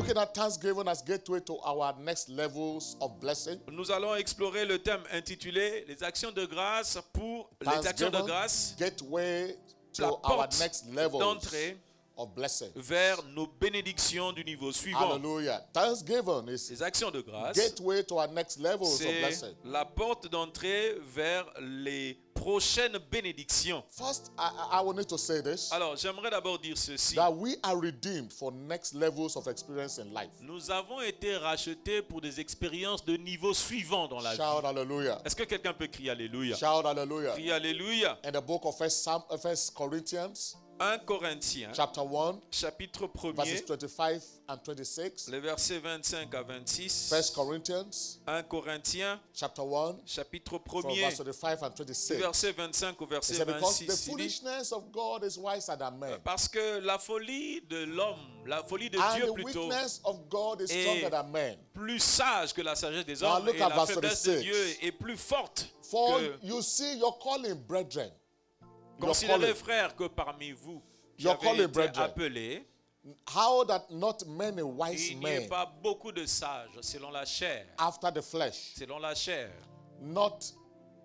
looking at thanksgiving as gateway to our next levels of blessing. Nous allons explorer le thème intitulé Les actions de grâce pour les actions de Thanksgiving, grâce, gateway to la our porte next levels d'entrée of blessing. vers nos bénédictions du niveau suivant. Hallelujah. Thanksgiving is Les actions de grâce, gateway to our next levels of c'est blessing. la porte d'entrée vers les prochaines bénédictions. First, I will need to say this, Alors, j'aimerais d'abord dire ceci. that we are redeemed for next levels of experience in life. Nous avons été rachetés pour des expériences de niveau suivant dans la vie. Shout hallelujah. Est-ce que quelqu'un peut crier Alléluia? Shout hallelujah. Crier Alléluia. In the book of First Corinthians, 1 Corinthiens, chapter 1, chapitre verses 1er, 25 and 26. les versets 25 à 26. First Corinthians, 1 Corinthiens, chapter 1, chapitre from 1er, verse 25 and du 26. verset 25 au It verset said, because the 26. Il dit, foolishness of God is wiser than men, parce que la folie de l'homme, la folie de and Dieu the plutôt, weakness of God is Et- stronger than men. plus sage que la sagesse des Now hommes, look et at la verse faiblesse de 26. Dieu est plus forte For que... you see your calling, brethren. Your Considérez, calling. frères, que parmi vous, Your j'avais calling, été brethren. appelé, How that not many wise il n'y ait men pas beaucoup de sages selon la chair, after the flesh, selon la chair, not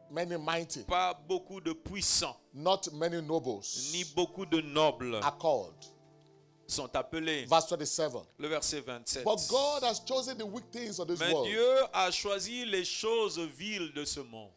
many mighty, pas beaucoup de puissants, not many nobles ni beaucoup de nobles are called. sont appelés. Verse 27. Le verset 27. But God has chosen the weak things of this Mais world Dieu a choisi les choses viles de ce monde,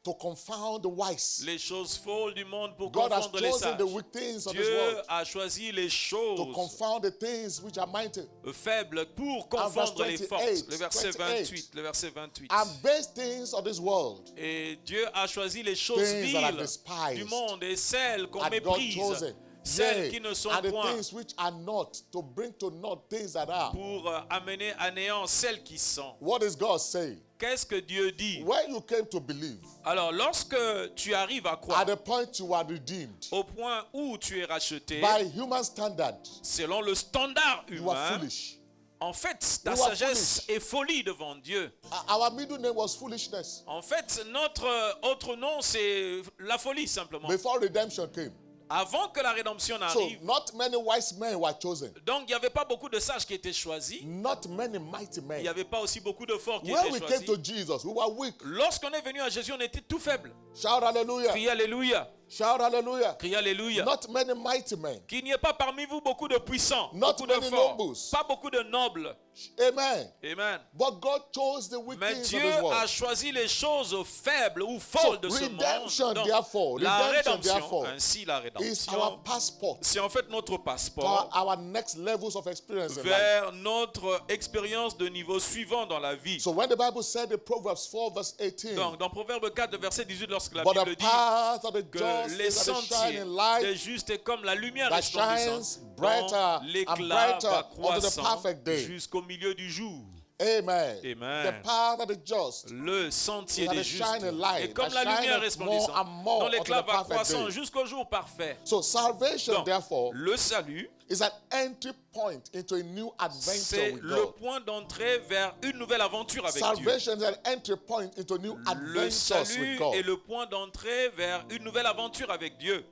to confound the wise. les choses folles du monde pour God has confondre les chosen sages. the weak things of this Dieu world a choisi les to choses confound the things which are mighty, faibles pour verse confondre les 28, fortes. Le verset 28. 28. Le verset 28. and base things of this world Et Dieu a choisi les choses Things that are viles despised du monde et celles qu'on are God méprise, chosen. celles Yea, qui ne sont and the point, things which are not, to bring to naught things that are. pour amener à néant celles qui sont. What is God saying? Qu'est-ce que Dieu dit? When you came to believe, Alors, lorsque tu arrives à at croire, the point you are redeemed, au point où tu es racheté, by human standard, selon le standard you are humain, foolish. en fait, ta You are sagesse est folie devant Dieu. Our middle name was foolishness En fait, notre autre nom, c'est la folie simplement. before redemption came. Avant que la rédemption So n'arrive, not many wise men were chosen. donc il n'y avait pas beaucoup de sages qui étaient choisis. Not many mighty Il n'y men. avait pas aussi beaucoup de forts qui When étaient we came choisis. to Jesus, we were weak. Lorsqu'on est venu à Jésus, on était tout faible. Shout hallelujah. Criez Alléluia. Shout hallelujah. Criez Alléluia. Not many mighty men. Qu'il n'y ait pas parmi vous beaucoup de puissants, Not beaucoup de many forts, nobles. pas beaucoup de nobles. Amen. Amen. But God chose the weak Mais things Dieu of this a world. choisi les choses faibles ou folles de ce redemption, monde. Donc, therefore, la redemption, rédemption, therefore, ainsi la Is rédemption, our passport c'est en fait notre to passeport our next levels of experience in life. vers notre expérience de niveau suivant dans la vie. So when the Bible said in Proverbs 4 verse 18, Donc, dans Proverbe 4, verset 18, lorsque la but Bible the dit path of the que just les is as a sentiers shining des light justes est comme la lumière that resplendissante, shines brighter dont and l'éclat brighter va unto the croissant perfect day. jusqu'au milieu du jour. Amen. Amen. The path of the just Le sentier is as des a justes shining light est comme that la lumière shineth resplendissante, more and more dont unto l'éclat the va perfect croissant day. jusqu'au jour parfait. So salvation, Donc, therefore, le salut, is an entry point into a new adventure c'est with le God. point d'entrée vers une nouvelle aventure avec Dieu. Salvation is an entry point into new Le adventures salut with God. est le point d'entrée vers une nouvelle aventure avec Dieu.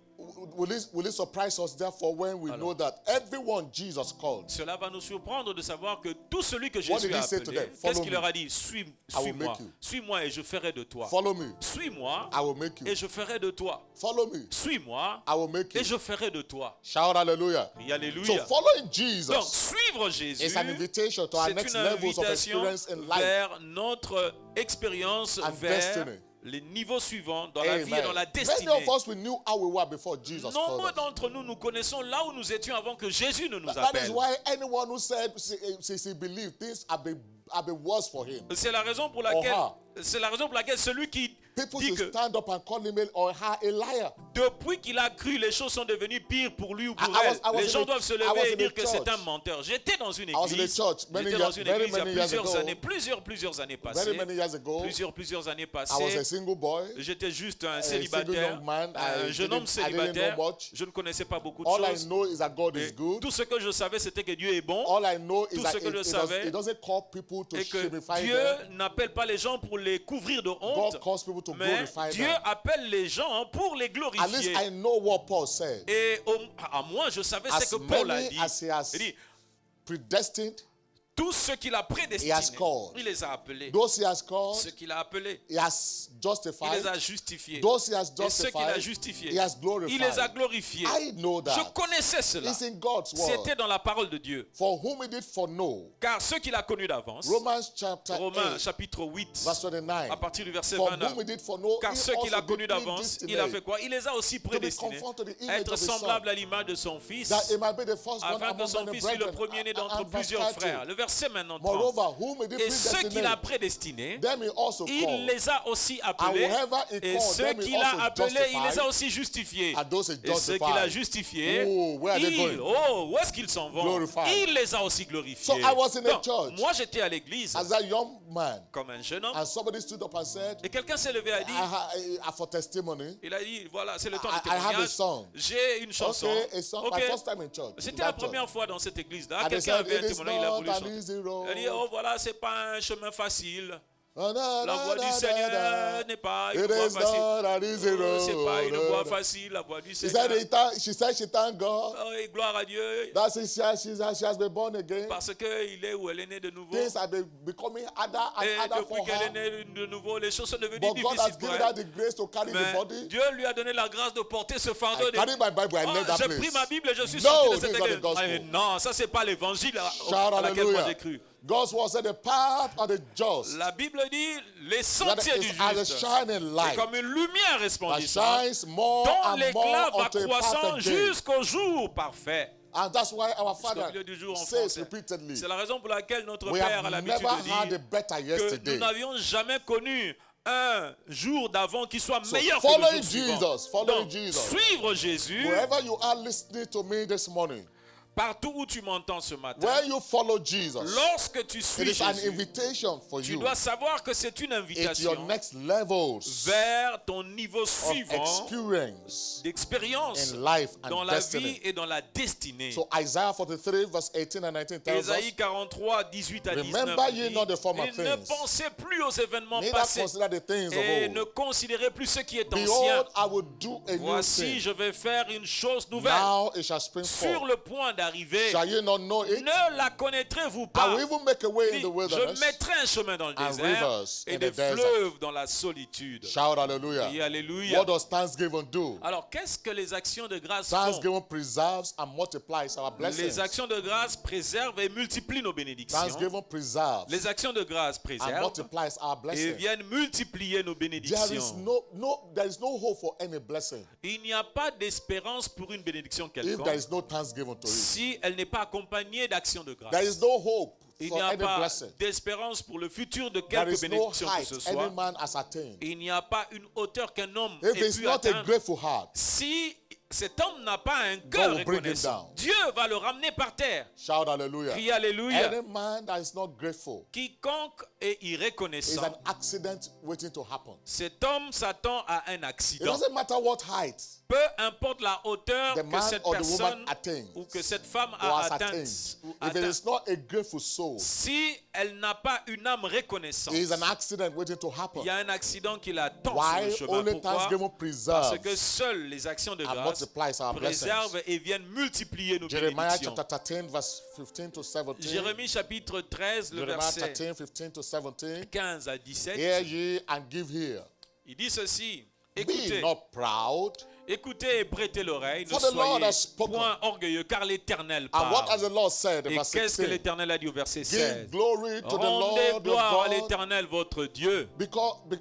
Will it surprise us, therefore, when we know that everyone Jesus called, Cela va nous surprendre de savoir que tout celui que What Jésus did he a say to appelé, them? Follow qu'est-ce qu'il me. leur a dit? Suis-moi, make you. suis-moi et je ferai de toi. follow me, Suis-moi I will make you. et je ferai de toi. Follow me, Suis-moi I will make et you. je ferai de toi. Shout hallelujah. Et So alléluia. following Donc, Jesus suivre Jésus, is an invitation to our c'est next une levels of invitation experience in life. vers notre expérience, And vers destiny. les niveaux suivants dans la vie et Amen. dans la Many destinée. of us, we knew how we were before Jesus called Nombreux us. d'entre nous, nous connaissons là où nous étions avant que Jésus ne nous That is appelle. why anyone who said, since he believed, things have been worse for him. C'est la raison pour laquelle, her. celui qui People dit should que stand up and call him or her a liar. depuis qu'il a cru, les choses sont devenues pires pour lui ou pour I was elle. Les in gens a- doivent se I was lever et in dire a que c'est church. un menteur. J'étais dans une I was in a église. church many J'étais dans une very église il y a many years plusieurs ago. années, plusieurs années Very passées. many years ago, Plusieurs années I was a passées. single boy. J'étais juste un single célibataire, young man. un I jeune homme didn't know célibataire. much. Je ne connaissais pas beaucoup de All I choses. know is that God is Et good. tout ce que je savais, c'était que Dieu est bon All I know is Tout that ce que je savais, it doesn't call people to et que shamify Dieu them. n'appelle pas les gens pour les couvrir de honte, God calls people to mais glorify Dieu them. appelle les gens pour les At least glorifier. I know what Paul said. Et à moi, je savais ce As que Paul a many dit. as he has Il dit, predestined, Tous ceux qu'il a He has prédestinés, called. il les a appelés. Those he has called, Ceux qu'il a appelés, he has il justified. les a justifiés. Those he has Et ceux qu'il a justified, justifiés, he has il les a glorified. glorifiés. I know Je that. connaissais cela. It's in God's word. C'était dans la parole de Dieu. For whom he did foreknow. Car ceux qu'il a connus d'avance, Romans chapter Romains 8, chapitre 8, verse 29. à partir du verset For 29. whom he did foreknow, Car he ceux qu'il a also connus did d'avance, il a predestinate fait quoi? Il les a aussi to be prédestinés conformed to the à image être of his son, semblables à l'image de son fils, that it might be the firstborn afin que among son many fils fût le brethren. premier-né And d'entre verse plusieurs 30. frères. Le verset maintenant 30. Moreover, whom he did Et ceux qu'il a predestinate, prédestinés, them he also il called. les a aussi And appelés. whoever he Et called, ceux them he qu'il a also appelés, il les a justified. aussi justifiés. And those he Et ceux qu'il a justified. justifiés, Oh, where are they going? où est-ce qu'ils s'en vont? Glorified. Il les a aussi glorifiés. So I was in a Donc, church moi j'étais à l'église as a young man, comme un jeune homme. and somebody stood up and said, Et quelqu'un s'est levé et a dit, for testimony, il a dit, voilà, c'est le temps I de have a témoignage. song. J'ai une chanson. Okay, a song. Ok. My first time in church. C'était in la that church. première fois dans cette église-là. And they Quelqu'un said, avait un it is témoignage, il a not voulu an chanter. easy road. Il a dit, oh voilà, c'est pas un chemin facile. Oh, no, La no, voix no, du no, Seigneur no. n'est pas une It voix is facile. not an easy road. C'est pas une voix no. facile, la voix du She Seigneur. said, she said she thanked God. Oh, et gloire à Dieu. That she has been born again. Parce qu'il est où elle est née de nouveau. Things have been becoming harder and Et harder depuis for qu'elle est her. née de nouveau, les choses sont devenues But God has difficiles pour given her elle. the grace to carry the Mais body. Dieu lui a donné la grâce de porter ce fardeau. I carry my Bible, I Oh, left that j'ai place. pris ma Bible et je suis No, sorti de this cette is not the église. gospel. Non, ça c'est pas l'évangile Shout à laquelle moi hallelujah. j'ai cru. God's word said the path of the just La Bible dit les that sentiers du is as a juste. shining Et light comme une lumière that resplendissante shines more dont and l'éclat more va unto a croissant perfect day. jusqu'au jour parfait. And that's why our Jusqu'au Father milieu du jour en says français. repeatedly, C'est la raison pour laquelle notre we Père have a l'habitude never de had a dire better que nous yesterday. n'avions jamais connu un jour d'avant qui soit So meilleur que le following jour suivant. Jesus, following Donc, Jesus. suivre Jésus, Wherever you are listening to me this morning, partout où tu m'entends ce matin, when you follow Jesus, lorsque tu it suis is an Jésus, invitation for tu you dois savoir que c'est une into invitation your next levels vers ton niveau of suivant experience d'expérience in life dans and la destiny. vie et dans la destinée. So Isaiah 43 verse 18 and 19 tells Ésaïe us, 43, 18 à 19 Remember ye dit, not the former et ne things, pensez plus aux événements neither passés consider the things et of ne old. considérez plus ce qui est ancien. Behold, I will do a new Voici, thing. je vais faire une chose nouvelle. Now it shall spring Sur forth. le point d'arriver, Shall you not know it? ne la connaîtrez-vous I pas. will even make a way in Dit, the wilderness. je mettrai un chemin dans le and désert rivers et in des the desert. fleuves dans la solitude. Shout hallelujah. Et alléluia. What does thanksgiving do? Alors, qu'est-ce que les actions de grâce font? Thanksgiving preserves and multiplies our blessings. Les actions de grâce préservent et multiplient nos bénédictions. Thanksgiving preserves Les actions de grâce and préservent multiplies our et blessings. viennent multiplier nos There is bénédictions. there is no hope for any blessing Il n'y a pas d'espérance pour une bénédiction if there quelconque is no thanksgiving to it. si elle n'est pas accompagnée d'actions de grâce. There is no hope Il for n'y a any pas blessing. d'espérance pour le futur de There quelque is no bénédiction que height ce any soit. man has attained. Il n'y a pas une hauteur qu'un homme If ait it's pu not a atteindre. grateful heart, Si cet homme n'a pas un cœur will bring him reconnaissant, down. Dieu va le ramener par terre. shout hallelujah. Crie Alléluia. Any man that is not grateful Quiconque est is irreconnaissant, an accident waiting to happen. cet homme s'attend à un It accident. doesn't matter what height Peu importe la hauteur the que man cette or the woman personne attains ou que cette femme or a has atteinte attained. ou If it atteint, is not a grateful soul, si elle n'a pas une âme reconnaissante, it is an accident waiting to happen. il y a un accident qui l'attend sur Why? le chemin. Only Pourquoi? thanksgiving Parce preserves que seules les actions de and grâce multiplies our blessings. préservent et viennent multiplier nos Jeremiah bénédictions. chapter 13 verse 15 to 17. Jérémie chapitre 13, le Jeremiah verset 13, 15 to 17. 15 à 17. Hear ye and give ear. Il dit ceci. Be Écoutez, not proud. écoutez et prêtez l'oreille. Ne For the Lord soyez has spoken. point orgueilleux, car l'Éternel And what has parle. the Lord said in Et verse qu'est-ce que 16? l'Éternel a dit au verset Give 16? glory to the Rendez Lord gloire à your God l'Éternel votre Dieu,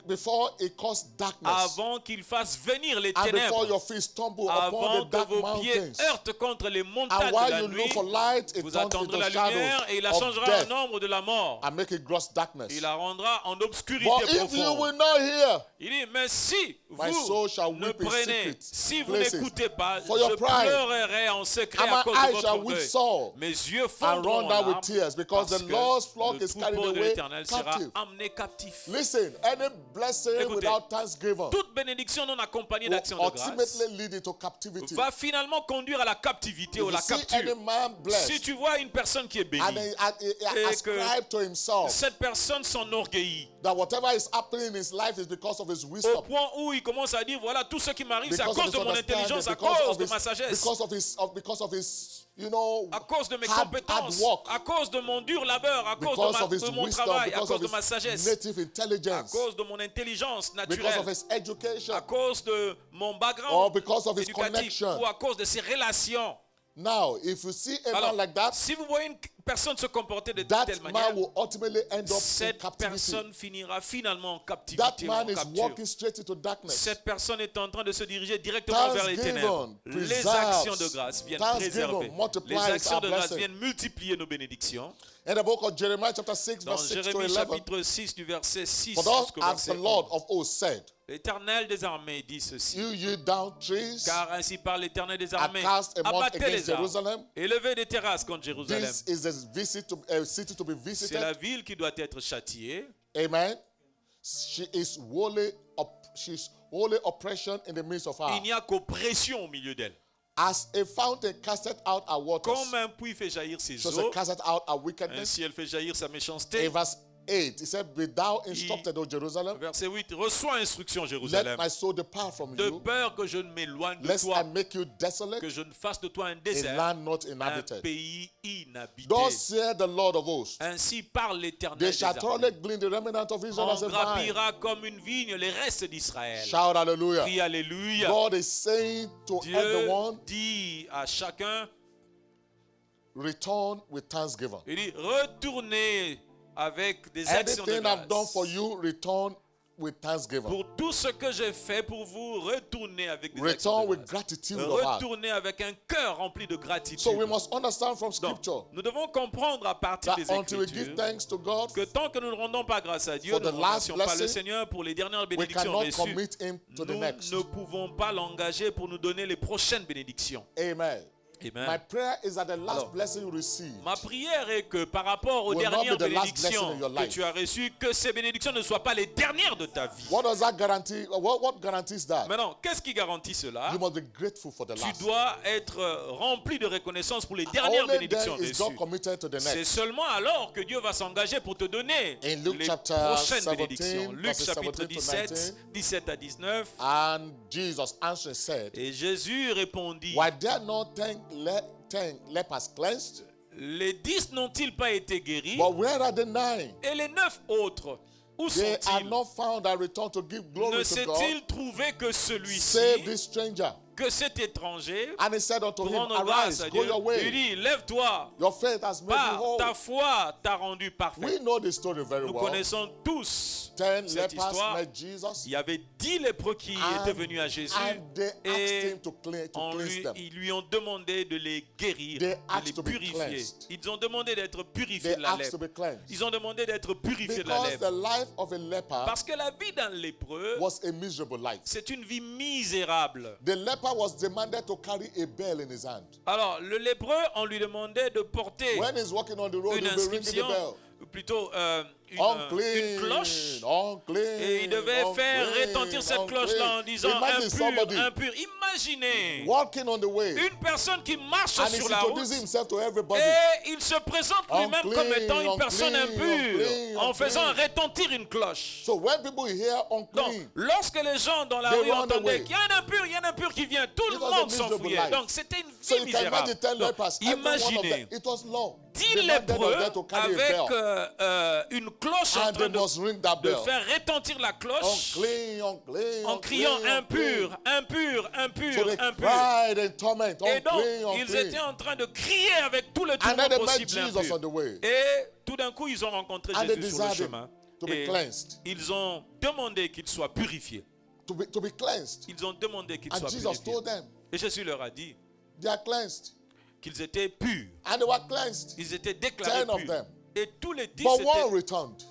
before it caused darkness avant qu'il fasse venir les and before ténèbres, your feet stumble upon avant the que dark vos pieds mountains. heurtent contre les montagnes And de while la you nuit, look for light, it vous turns attendrez into la shadows lumière et il la of changera death en ombre de la mort. and make it gross darkness. Il la rendra en obscurité But if you profonde. will not hear, Il dit, mais si my vous soul shall ne weep in prenez, secret si vous places n'écoutez pas, for your je pride, pleurerai en secret and à my cause de eyes votre shall weep orgueil. sore Mes yeux and fondront run en down with larmes, tears because parce the que Lord's flock le is carried troupeau de away l'Éternel sera captive. emmené captif. Listen, any blessing Écoutez, without thanksgiving Toute bénédiction non accompagnée will d'action de grâce ultimately lead into captivity. va finalement conduire à la captivité ou If la you see any capture. man Si blessed tu vois une personne qui est bénie, and he ascribe to himself cette personne s'enorgueillit that whatever is happening in his life is because of his au wisdom, point où il commence à dire, voilà, tout ce qui m'arrive, c'est à because of cause de mon intelligence, à cause de ma sagesse, because of his, you know, à cause de mes hard compétences, work, à cause de mon dur labeur, à cause because of his de mon wisdom, travail, à because cause of de ma his sagesse, native à intelligence, cause de mon intelligence because naturelle, of his education, à cause de mon or background because of his éducatif connection. ou à cause de ses relations. Now, if you see a Alors, man like that, si vous voyez une personne se comporter de that telle man manière, will ultimately end up in cette captivity. personne finira finalement en That captivité ou en man is capture. walking straight into darkness. Cette personne est en train de se diriger directement vers les ténèbres. Thanksgiving Les actions de grâce viennent Thanksgiving préserver. multiplies Les actions our de grâce blessing. viennent multiplier nos bénédictions. In the book of Jeremiah chapter 6, Dans verse 6 to Jérémie 11, chapitre 6 du verset 6 for thus jusqu'au as verset the Lord 11, of hosts said, l'Éternel des armées dit ceci. you down trees, Car ainsi parle l'Éternel des are armées. cast a mount Abattez against les arbres, Jerusalem. élevez des terrasses contre Jérusalem. This is a city to be C'est la visited. ville qui doit être châtiée. Amen. She's wholly oppression in the midst of her. Il n'y a qu'oppression au milieu d'elle. As a fountain casteth out her waters, Comme un puits fait jaillir ses so she eaux, casteth out her wickedness. ainsi elle fait jaillir sa méchanceté. In verse 8, he said, be thou instructed, O Jerusalem, Verset 8. Reçois instruction, let Jérusalem, my soul depart from de you, peur que je ne m'éloigne de lest I toi, make you desolate, que je ne fasse de toi un a désert, land not un inhabited. pays inhabité. Thus saith the Lord of hosts, Ainsi parle l'Éternel they des shall armées. thoroughly glean the remnant of Israel as On a vine. grappira comme une vigne les restes d'Israël. Shout hallelujah. Crie Alléluia. God is saying to Dieu everyone, dit à chacun, return with thanksgiving. il dit, retournez avec des actions de Anything I've done grâce. for you, return with thanksgiving. Pour tout ce que j'ai fait pour vous, retournez avec des actions Return de with grâce. gratitude of heart. Retournez avec un cœur rempli de gratitude. So we must understand from Donc, scripture nous devons comprendre à partir that des until we give Écritures thanks to God, que tant que nous ne rendons pas grâce à Dieu, for nous the ne last remercions pas le blessing, Seigneur pour les dernières we bénédictions cannot reçues. commit him to the Nous next. ne pouvons pas l'engager pour nous donner les prochaines bénédictions. Amen. Amen. My prayer is that the last Alors, blessing you receive Ma prière est que par rapport aux will not dernières be the last blessing bénédictions in your que life. tu as reçues, que ces bénédictions ne soient pas les dernières de ta vie. What does that guarantee? What guarantees that? Maintenant, qu'est-ce qui garantit cela? You must be grateful for the Tu last. dois être rempli de reconnaissance pour les dernières Only bénédictions then is God reçues. committed to the C'est next. seulement alors que Dieu va s'engager pour te donner In Luke les chapter prochaines 17, bénédictions. Luc verses chapitre 17 to 17, 19. 17 à 19. And Jesus answered said, Et Jésus répondit, why there not 10 lepers cleansed? les 10 n'ont-ils pas été guéris? But where are the 9? Et les 9 autres, où They are sont-ils? not found that return to give glory Ne to God. s'est-il trouvé que Save celui-ci, this stranger. que cet étranger, And he said unto pour him, rendre grâce arise, à go Dieu, your il way. dit, lève-toi, Your faith has made you par whole. ta foi t'a rendu We parfait. know the story very Nous well. connaissons tous 10 cette lepers histoire. met Jesus. Il y avait 10 lépreux qui And- étaient venus à Jésus And they asked et him to cleanse them. ils lui ont demandé de les guérir, They de asked les to be purifier. cleansed. Ils ont demandé d'être purifiés They de la asked to lèpre. be cleansed. Ils ont demandé d'être purifiés de la Because lèpre. the life of a leper Parce que la vie d'un lépreux, was a miserable life. c'est une vie misérable. The leper was demanded to carry a bell in his hand. Alors, le lépreux, on lui demandait de porter When he's walking on the road, une he'll be ringing the inscription, bell. plutôt une Unclean, cloche. unclean, Et il devait faire unclean, retentir cette unclean. cloche-là en disant Imagine somebody impur. Imaginez walking on the way une personne qui marche and sur he's la route introducing himself to everybody. et il se présente lui-même Unclean, comme étant une personne unclean, impure unclean, en faisant unclean. retentir une cloche. So when people hear Donc, unclean, lorsque les gens dans la They rue run entendaient away. qu'il y a un impur qui vient, tout le It was a monde miserable s'enfuyait. life. Donc, c'était une so vie you can misérable. imagine 10 Donc, lepers, every one of imaginez them, it was law. 10 Demanded of lépreux them to carry a avec bell. une cloche en And train they must ring that de bell. faire retentir la cloche Unclean, unclean, en criant unclean, impur, impur, So impur, they impur. cried in torment, Et donc, unclean, ils unclean. étaient en train de crier avec tout le And tourment then they met possible Jesus impur. on the way. Et tout d'un coup, ils ont rencontré And they Jésus sur le desired chemin. him to be Et cleansed. ils ont demandé qu'il soit purifié. To be cleansed. Ils ont demandé qu'il And soit Jesus purifié. told them, Et Jésus leur a dit they are cleansed. qu'ils étaient purs. And they were cleansed. Ils étaient déclarés 10 of purs. them. Et tous les 10 But one étaient returned.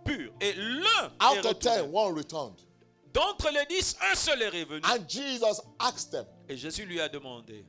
purs. Et l'un Out est of 10, retourné. one returned. D'entre les 10, un seul est revenu. And Jesus asked them, Et Jésus lui a demandé,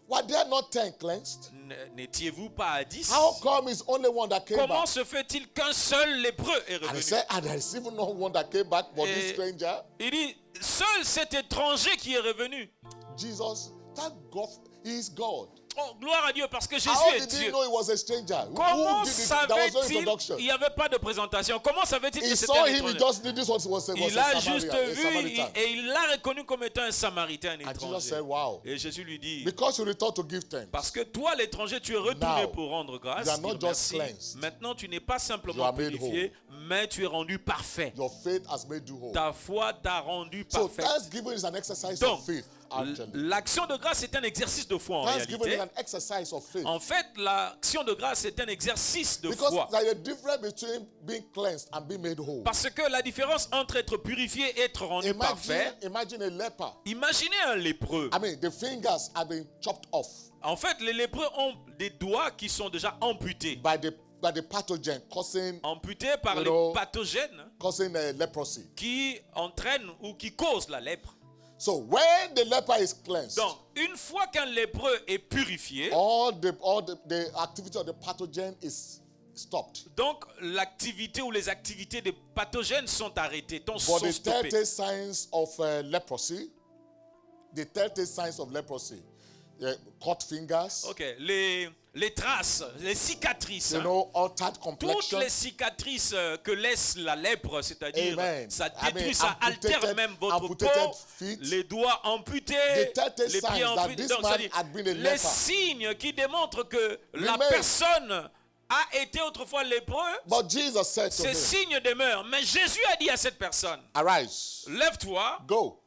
were there not 10 cleansed? n'étiez-vous pas à 10? How come it's only one that came Comment back? se fait-il qu'un seul lépreux est And he revenu? said, and there's even not one that came back but this Et stranger. il dit, seul cet étranger qui est revenu. Jesus, thank God, he is God. Oh, gloire à Dieu, parce que Jésus How est did he Dieu. know he was a stranger? Comment Who did it? There was no savait-il? introduction. Il n'y avait pas de présentation. Comment savait-il He que c'était saw un him, he étranger? just knew this was Il a a juste Samaritan. vu et il l'a reconnu comme étant un Samaritain, un And Jesus étranger. said, wow. Et Jésus lui dit, Because you returned to give thanks, parce que toi, l'étranger, tu es retourné Now, pour rendre grâce. you are not dire just merci. cleansed. Maintenant, tu n'es pas You simplement are made purifié, mais tu es rendu parfait. your faith has made you whole. Ta foi t'a rendu So parfait. thanksgiving is an exercise Donc, of faith, actually. l'action de grâce est un exercice de foi en Thanksgiving is réalité. an exercise of faith. En fait, l'action de grâce est un exercice de Because foi. there is a difference between being cleansed and being made whole. Parce que la différence entre être purifié et être rendu parfait, Imagine a leper. imaginez un lépreux. I mean, the fingers have been chopped off En fait, les lépreux ont des doigts qui sont déjà amputés. by the pathogen Amputés par You les know, pathogènes causing leprosy. qui entraînent ou qui causent la lèpre. So when the leper is cleansed, Donc, une fois qu'un lépreux est purifié, all the activity of the pathogen is stopped. donc l'activité ou les activités des pathogènes sont arrêtées, But sont the stoppées. 30 signs of leprosy, cut fingers, Ok, les traces, les cicatrices, you hein. know, altered Toutes complexion, les cicatrices que laisse la lèpre, c'est-à-dire Amen. ça I mean, détruit, ça altère amputated- même votre peau, amputated feet. les doigts amputés, The 30 les signs pieds that amputés. this Donc, man c'est-à-dire, had been a les leper. signes qui démontrent que la Remain. personne a été autrefois lépreux, But Jesus said to ces him, signes demeurent. Mais Jésus a dit à cette personne, arise, lève-toi, go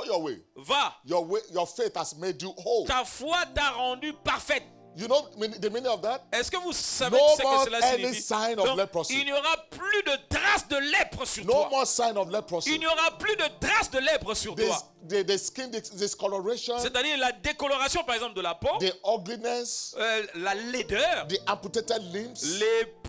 your way. va. Your faith has made you whole. Ta foi t'a rendu parfaite. You know the meaning of that? Est-ce que vous savez No ce que more cela any signifie? sign of Donc, leprosy. il n'y aura plus de traces de lèpre sur No toi. more sign of leprosy. Il n'y aura plus de traces de lèpre sur toi. The skin discoloration, C'est-à-dire la décoloration, par exemple, de la peau, the ugliness, la laideur, the amputated limbs,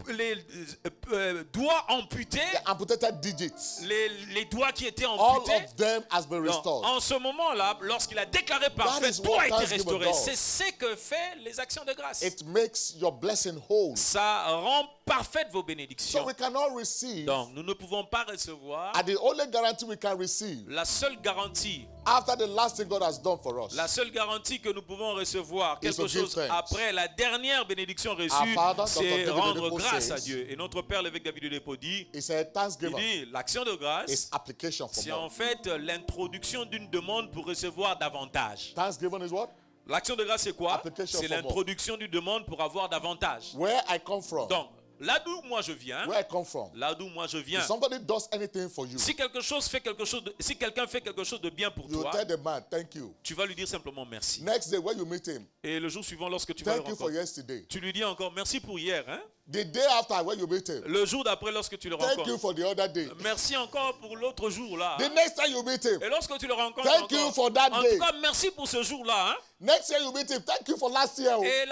les doigts amputés, the amputated digits. les doigts qui étaient All amputés. of them has been Donc, restored. en ce moment-là, lorsqu'il a déclaré parfait, is tout what a été thanksgiving restauré. does. C'est ce que fait les actions de grâce. It makes your blessing whole. Ça rend parfaites vos So bénédictions. we cannot receive, Donc, nous ne pouvons pas recevoir and the only guarantee we can receive la seule garantie. after the last thing God has done for us. La seule garantie que nous pouvons recevoir, quelque to give chose thanks. après la dernière bénédiction Our reçue, Father, c'est Dr. David rendre Oyedepo grâce à says, Dieu. Et notre Père, l'évêque David Oyedepo dit, He said, il thanksgiving dit, l'action de grâce, is application for c'est en more. fait l'introduction d'une demande pour recevoir davantage. Thanksgiving is what? L'action de grâce, c'est quoi? Application C'est for more. l'introduction d'une demande pour avoir davantage. Where I come from. Donc, là d'où moi je viens, Where I come from. là d'où moi je viens, If somebody does anything for you, si quelqu'un fait quelque chose de bien pour you toi, tell the man, thank you. tu vas lui dire simplement merci. Next day, when you meet him, Et le jour suivant, lorsque tu vas le thank you for rencontrer, yesterday. tu lui dis encore merci pour hier. Hein? The day after, when you meet him, Le jour d'après, lorsque tu le thank you rencontres, for the other day. merci encore pour l'autre jour là. The next time you meet him, Et lorsque tu le rencontres thank you encore, for that en day. tout cas, merci pour ce jour-là. Hein? Next year you meet him, thank you for last year. Et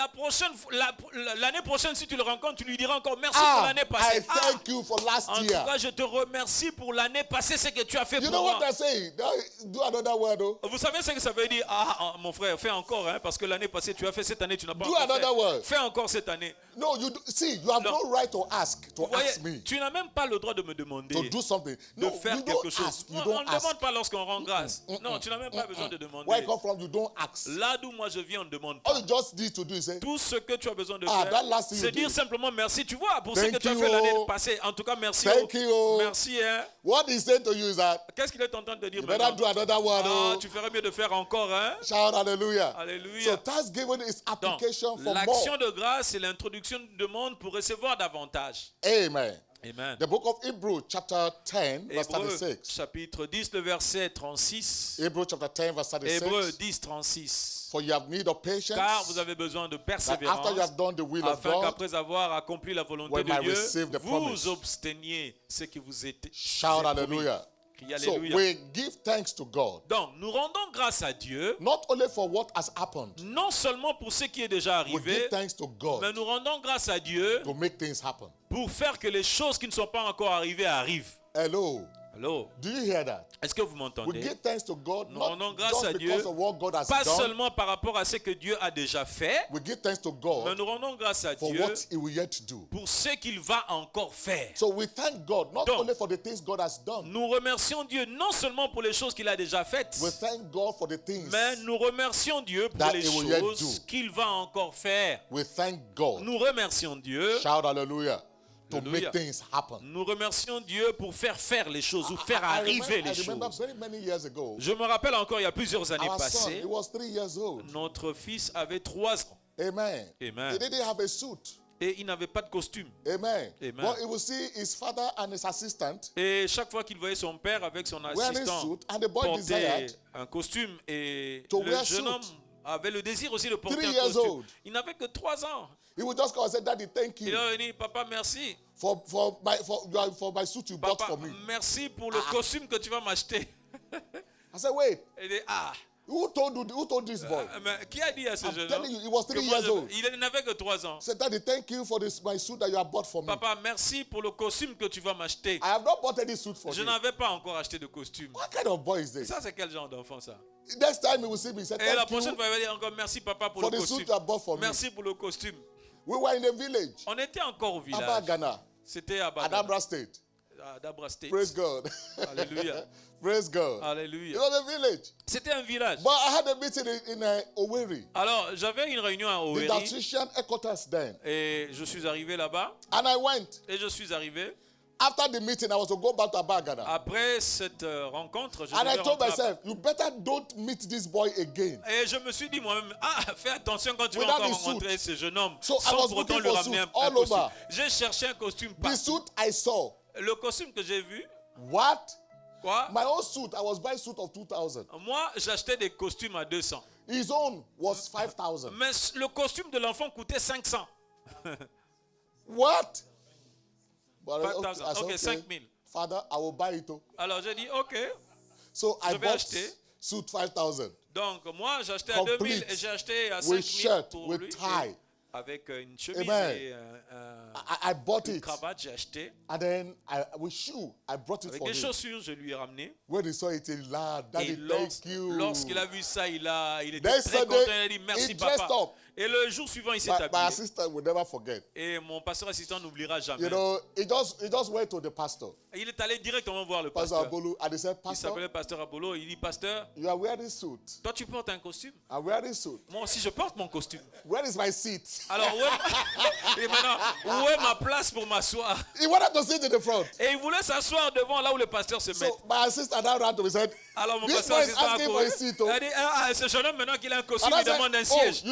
l'année prochaine, si tu le rencontres, tu lui diras encore merci pour Ah, l'année I passée. Ah, thank you for last en tout year. cas, je te remercie pour l'année passée, ce que tu as fait You pour know moi. what I say? Do another word, though. Vous savez ce que ça veut dire? Ah, mon frère, fais encore, hein, parce que l'année passée, tu as fait cette année, tu n'as pas Do encore another fait. word. Fais encore cette année. No, see, you have No. no right to ask Vous voyez, me tu n'as même pas le droit de me demander to do something. de No, faire you quelque don't chose. ask. You On don't ne ask. demande pas lorsqu'on rend grâce. Non, tu n'as même pas besoin de demander. Where I come from, you don't ask. Là d'où moi je viens, on ne demande All pas. you just need to do is say, Tout ce que tu as besoin de that faire, last thing c'est you dire did. simplement merci. Tu vois, pour ce Thank que tu as you, fait l'année oh. passée. En tout cas, merci. Thank you, oh. Merci. Hein. what he said to you is that Qu'est-ce qu'il est en train de te dire you better do maintenant? another word. Ah, Oh. tu ferais mieux de faire encore. Hein? Shout hallelujah. Alléluia. So thanksgiving is Donc, application for l'action more. de grâce, c'est l'introduction d'une demande pour recevoir davantage. Amen. Amen. The book of Hebrews, chapter 10, verse Hébreux, 36. chapitre 10, le verset 36. Hebrews chapter 10, verse Hébreux 36. 10, 36. For you have need of patience, Car vous avez besoin de that after you persévérance, have done the will of afin God, qu'après avoir accompli la volonté we de might Dieu, receive the promise. vous obteniez ce qui vous était shout promis. hallelujah. Criez So alléluia. we give thanks to God, Donc, nous rendons grâce à Dieu, not only for what has happened, non seulement pour ce qui est déjà we arrivé, give thanks to mais God nous rendons grâce à Dieu to make things happen. pour faire que les choses qui ne sont pas encore arrivées arrivent. Hello. Allô? Do you hear that? Est-ce que vous We m'entendez? give thanks to God, Nous not rendons grâce just à because Dieu, of what God has pas done. seulement par rapport à ce que Dieu a déjà fait, We give thanks to mais God nous rendons grâce à for Dieu what He will yet do. pour ce qu'il va encore faire. So we thank God not Donc, only for the things God has done. Nous remercions Dieu non seulement pour les choses qu'il a déjà faites, We thank God for the things. mais nous remercions Dieu pour that les he will yet choses do. qu'il va encore faire. We thank God. Nous remercions Dieu. Shout hallelujah. To Hallelujah. make things happen. Nous remercions Dieu pour faire les choses ou faire I arriver les remember choses. very many years ago, Je me rappelle encore il y a plusieurs années our son, passées, he was 3 years old. notre fils avait 3 ans Amen. Amen. He didn't have a suit. et il n'avait pas de costume. Amen. Amen. But he would see his father and his assistant Et chaque fois qu'il voyait son père avec son wearing assistant suit, and the boy porter desired un costume et to le wear jeune suit. homme avait le désir aussi de porter 3 un years costume. old. Il n'avait que 3 ans. he would just come and say, Daddy, thank Il you a dit, papa, merci. for my suit you bought Papa, for me. merci pour le costume que tu vas m'acheter. I said, wait, Il dit, ah, who told this boy? mais qui a dit à ce I'm jeune telling homme you, he was que 3 moi, years old. il n'avait que 3 ans. I said, Daddy, thank you for my suit that you have bought for me. Papa, merci pour le costume que tu vas m'acheter. I have not bought any suit for Je you. n'avais pas encore acheté de costume. What kind of boy is this? Ça, c'est quel genre d'enfant, ça? Next time he will see me, he said, Et la thank prochaine you fois, il va dire encore merci, papa, pour for le the suit costume. you have bought for me. Merci pour le costume. We were in the village, On était encore au Aba village. Ghana, C'était à Adambra State. Dabra State. Praise God. Alléluia. Praise God. It Alléluia. was a village. C'était un village. But I had a meeting in Owerri, Alors, j'avais une réunion à the Owerri Dietitian headquarters then. et je suis arrivé là-bas And I went. et je suis arrivé. After the meeting, I was to go back to Aba Ghana. Après cette rencontre, je And I devais told rentrer à- myself, you better don't meet this boy again. Et je me suis dit moi-même, fais attention quand tu vas Without encore the suit. rencontrer ce jeune homme So I sans was pour autant looking lui for ramener suit un all costume. over. J'ai cherché un costume The partout. suit I saw. Le costume que j'ai vu, What? quoi? My own suit, I was buying suit of 2,000. Moi, j'achetais des costumes à 200. His own was 5,000. Mais le costume de l'enfant coûtait 500. What? But 5,000. I said, Ok, 5,000. Father, I will buy it. Alors j'ai dit, ok. So I Je vais bought acheter. suit 5,000. Donc moi, j'ai acheté à Complete. 2000 et j'ai acheté à With 5000 shirt, pour with lui. tie. Et avec une chemise Amen. et I bought une it. cravate, j'ai acheté. And then with shoe, I brought it Avec for des him. chaussures, je lui ai ramené. When he saw it, he laughed. Daddy, Et thank you. lorsqu'il a vu ça, il était Next très Sunday, content. Il a dit merci he dressed papa. up. Et le jour suivant, il s'est My habillé. assistant will never forget. Et mon pasteur assistant n'oubliera jamais. You know, he just went to the pastor, Et il est allé directement voir le Pastor pasteur. Abolu, and he said, Il Pastor, s'appelait pasteur Apollo. Il dit, pasteur, you are wearing suit. toi tu portes un costume. I'm wearing suit. Moi aussi je porte mon costume. Where is my seat? Alors et maintenant, où est ma place pour m'asseoir? He wanted to sit in the front. Et il voulait s'asseoir devant là où le pasteur se met. So my assistant now ran to me and said, Alors mon this pasteur boy is assistant a asking for couru. a seat. Oh. Il a dit, ce jeune homme maintenant qu'il a un costume, And I il said, demande un oh, siège.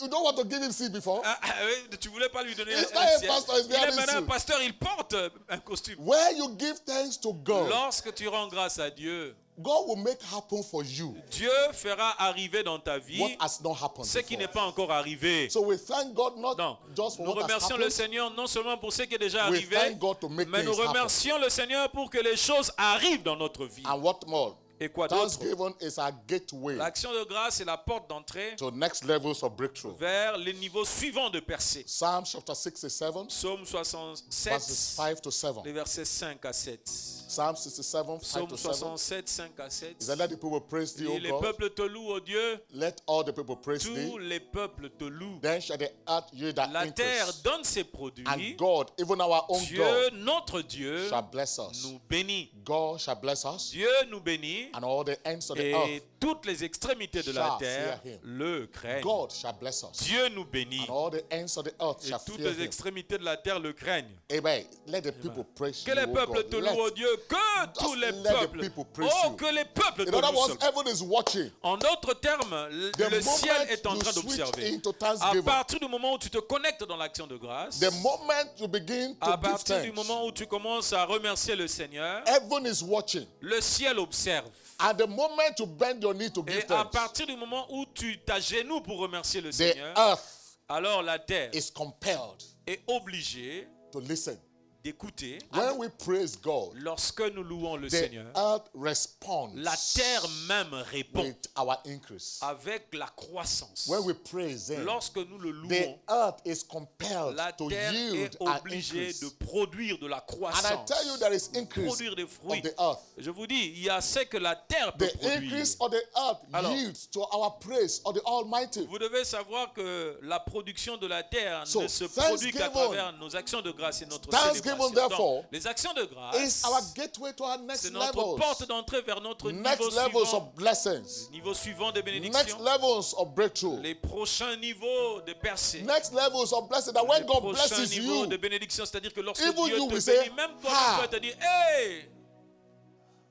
you don't want to give him seat before? Oui, tu voulais pas lui donner He's un not a siège. pastor, he's Il est wearing maintenant un suit. pasteur, il porte un costume. Where you give thanks to God, Lorsque tu rends grâce à Dieu, God will make happen for you Dieu fera arriver dans ta vie what has not happened ce qui n'est before. pas encore arrivé. So we thank God not Non, just for nous what has remercions le happened, Seigneur non seulement pour ce qui est déjà we arrivé, thank God to make mais nous things happen. remercions le Seigneur pour que les choses arrivent dans notre vie. And what more? Et quoi d'autre? Thanksgiving is our gateway L'action de grâce est la porte d'entrée to next levels of breakthrough. vers les niveaux suivants de percée. Psalm chapter 67, Psaume verses 67, 5 to 7. les versets 5 à 7. Psalm 67, 5 Psaume to 7. 67, 5 à 7. He said, let the people praise thee, Et O les God. peuples te louent, ô Dieu. Let all the people praise Tous thee. les peuples te louent. Then shall the earth yield that La terre increase. donne ses produits. And God, even our own Dieu, God, notre Dieu, shall bless us. nous bénit. God shall bless us, Dieu nous bénit and all the ends of the et earth. toutes les extrémités de la shall terre fear him. le craignent. God shall bless us, Dieu nous bénit and all the ends of the earth et shall toutes fear les him. extrémités de la terre le craignent. Amen. Let the people praise Que you, les O peuples God. te louent, ô Dieu, que tous les let the peuples. people praise Oh, you. que les peuples te In other louent words, seulement. heaven is watching. En d'autres termes, The le ciel moment est en you train switch d'observer. into À thanksgiving, partir du moment où tu te connectes dans l'action de grâce, the moment you begin to à give partir du thanks, moment où tu commences à remercier le Seigneur, heaven is watching. le ciel observe. At the moment you bend your knee to give Et à thanks, partir du moment où tu t'agenouilles pour remercier le the Seigneur, earth alors la terre is compelled est obligée to listen. d'écouter. When we praise God, Lorsque nous louons le the Seigneur, earth responds la terre même répond with our increase. avec la croissance. When we praise Him, Lorsque nous le the louons, earth is compelled la to terre yield est an obligée increase. de produire de la And I croissance, tell you, there is increase produire des of fruits. the earth. Je vous dis, il y a ce que la terre peut The produire. increase of the earth Alors, yields to our praise of the Almighty. Vous devez savoir que la production de la terre So, ne se produit qu'à thanksgiving- travers nos actions de grâce et notre Thanksgiving, célébration. therefore, Donc, les actions de It's grâce, our gateway to our next c'est notre levels. porte d'entrée vers notre Next niveau levels suivant, of blessings. niveau suivant de Next bénédiction, levels of breakthrough. les prochains niveaux de percée. Next levels of blessing. That when Les God prochains blesses niveaux you, de bénédiction, c'est-à-dire que lorsque Even Dieu you te will bénit, say, même toi, "Ah." tu peux te dire, hey,